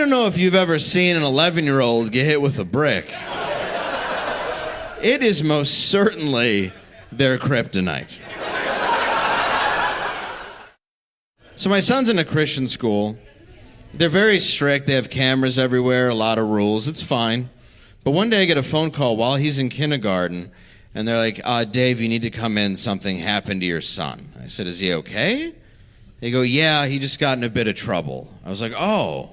don't know if you've ever seen an 11-year-old get hit with a brick. It is most certainly their kryptonite. So my son's in a Christian school. They're very strict. They have cameras everywhere, a lot of rules. It's fine. But one day I get a phone call while he's in kindergarten, and they're like, Dave, you need to come in. Something happened to your son. I said, is he okay? They go, yeah, he just got in a bit of trouble. I was like, oh,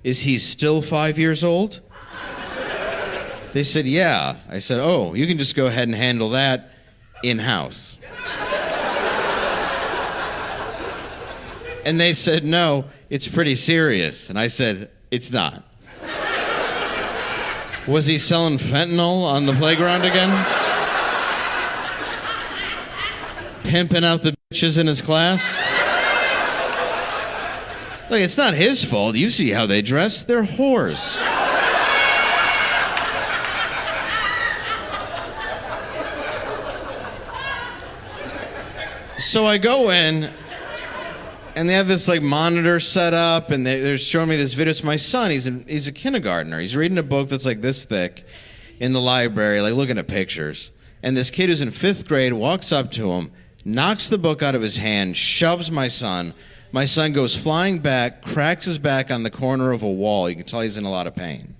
is he still 5 years old? They said, yeah. I said, oh, you can just go ahead and handle that in-house. And they said, no, it's pretty serious. And I said, it's not. Was he selling fentanyl on the playground again? Pimping out the bitches in his class? Look, it's not his fault. You see how they dress. They're whores. So I go in, and they have this like monitor set up, and they're showing me this video. It's my son. He's a kindergartner. He's reading a book that's like this thick in the library, like looking at pictures. And this kid who's in 5th grade walks up to him, knocks the book out of his hand, shoves my son. My son goes flying back, cracks his back on the corner of a wall. You can tell he's in a lot of pain.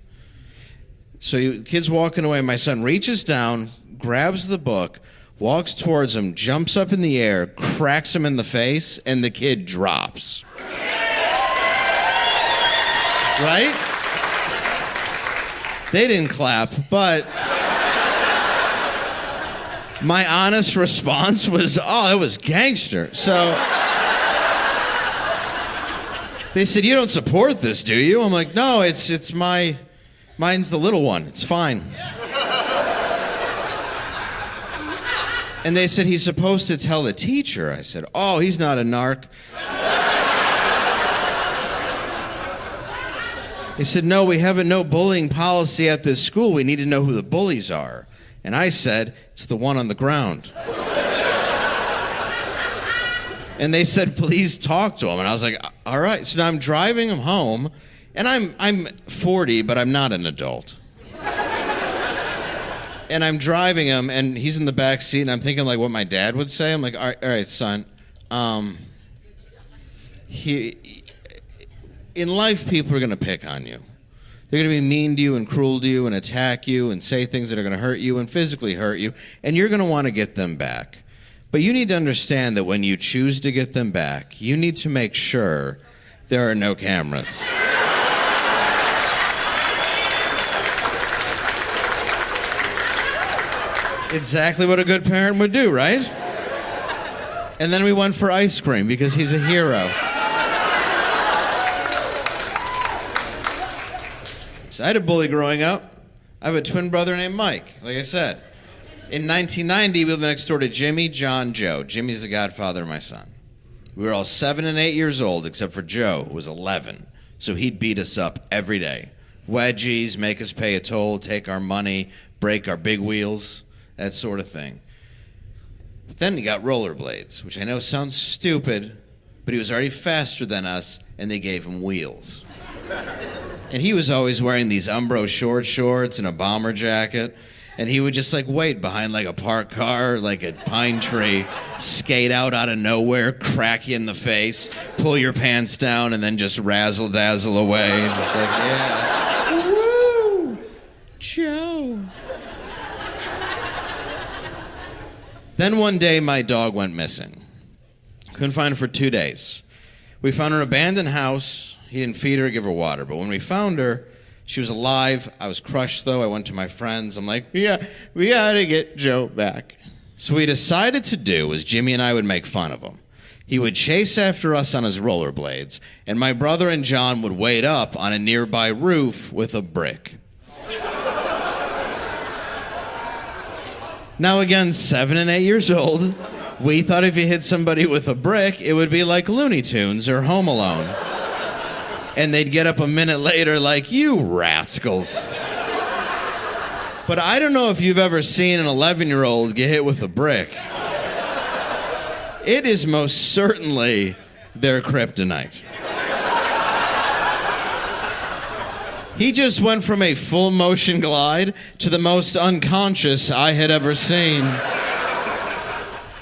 So the kid's walking away. My son reaches down, grabs the book, walks towards him, jumps up in the air, cracks him in the face, and the kid drops. Right? They didn't clap, but my honest response was, oh, it was gangster. So they said, you don't support this, do you? I'm like, no, it's mine's the little one. It's fine. And they said, he's supposed to tell the teacher. I said, oh, he's not a narc. They said, no, we have a no bullying policy at this school. We need to know who the bullies are. And I said, it's the one on the ground. And they said, please talk to him. And I was like, all right. So now I'm driving him home, and I'm 40, but I'm not an adult. And I'm driving him, and he's in the back seat, and I'm thinking like what my dad would say. I'm like, all right, son. In life, people are going to pick on you. They're going to be mean to you and cruel to you and attack you and say things that are going to hurt you and physically hurt you, and you're going to want to get them back. But you need to understand that when you choose to get them back, you need to make sure there are no cameras. Exactly what a good parent would do, right? And then we went for ice cream because he's a hero. So I had a bully growing up. I have a twin brother named Mike, like I said. In 1990, we lived next door to Jimmy, John, Joe. Jimmy's the godfather of my son. We were all 7 and 8 years old, except for Joe, who was 11. So he'd beat us up every day. Wedgies, make us pay a toll, take our money, break our big wheels, that sort of thing. But then he got rollerblades, which I know sounds stupid, but he was already faster than us, and they gave him wheels. And he was always wearing these Umbro short shorts and a bomber jacket, and he would just like wait behind like a parked car, like a pine tree, skate out of nowhere, crack you in the face, pull your pants down, and then just razzle-dazzle away. Just like, yeah. Woo! Joe. Then one day, my dog went missing. Couldn't find her for 2 days. We found her in an abandoned house. He didn't feed her or give her water. But when we found her, she was alive. I was crushed, though. I went to my friends. I'm like, yeah, we got to get Joe back. So what we decided to do was Jimmy and I would make fun of him. He would chase after us on his rollerblades, and my brother and John would wait up on a nearby roof with a brick. Now again, 7 and 8 years old, we thought if you hit somebody with a brick, it would be like Looney Tunes or Home Alone. And they'd get up a minute later like, you rascals. But I don't know if you've ever seen an 11-year-old get hit with a brick. It is most certainly their kryptonite. He just went from a full motion glide to the most unconscious I had ever seen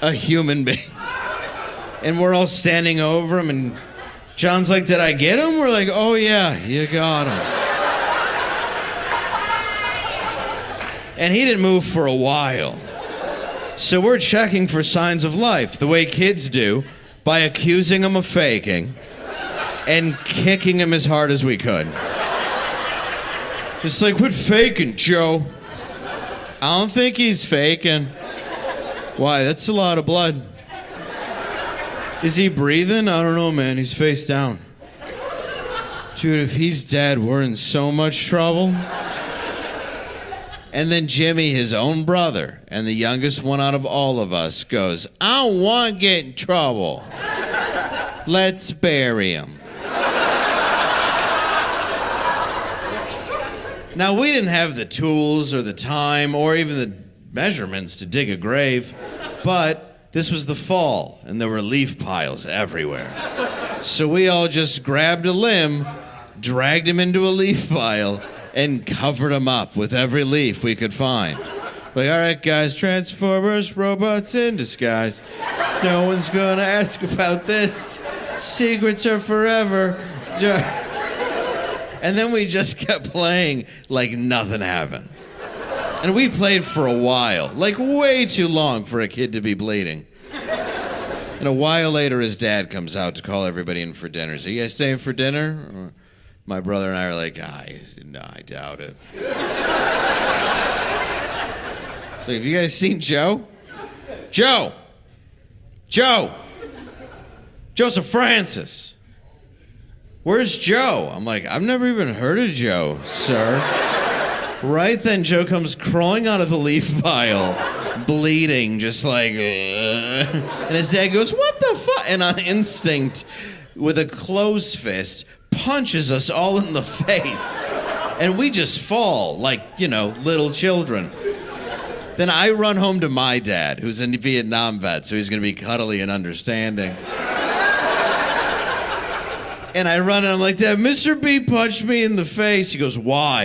a human being. And we're all standing over him, and John's like, "Did I get him?" We're like, "Oh yeah, you got him." And he didn't move for a while. So we're checking for signs of life, the way kids do, by accusing him of faking and kicking him as hard as we could. It's like, "Quit faking, Joe." "I don't think he's faking." "Why? That's a lot of blood." "Is he breathing?" "I don't know, man. He's face down." "Dude, if he's dead, we're in so much trouble." And then Jimmy, his own brother, and the youngest one out of all of us, goes, "I don't want to get in trouble. Let's bury him." Now, we didn't have the tools or the time or even the measurements to dig a grave, but this was the fall, and there were leaf piles everywhere. So we all just grabbed a limb, dragged him into a leaf pile, and covered him up with every leaf we could find. Like, "All right, guys, Transformers, robots in disguise. No one's gonna ask about this. Secrets are forever." And then we just kept playing like nothing happened. And we played for a while, like way too long for a kid to be bleeding. And a while later, his dad comes out to call everybody in for dinner. So, "You guys staying for dinner?" My brother and I are like, I doubt it. So, "Have you guys seen Joe? Joe! Joe! Joseph Francis! Where's Joe?" I'm like, "I've never even heard of Joe, sir." Right then, Joe comes crawling out of the leaf pile, bleeding, just like, "Ugh." And his dad goes, "What the fuck?" And on instinct, with a closed fist, punches us all in the face. And we just fall like, little children. Then I run home to my dad, who's a Vietnam vet, so he's going to be cuddly and understanding. And I run and I'm like, "Dad, Mr. B punched me in the face." He goes, "Why?"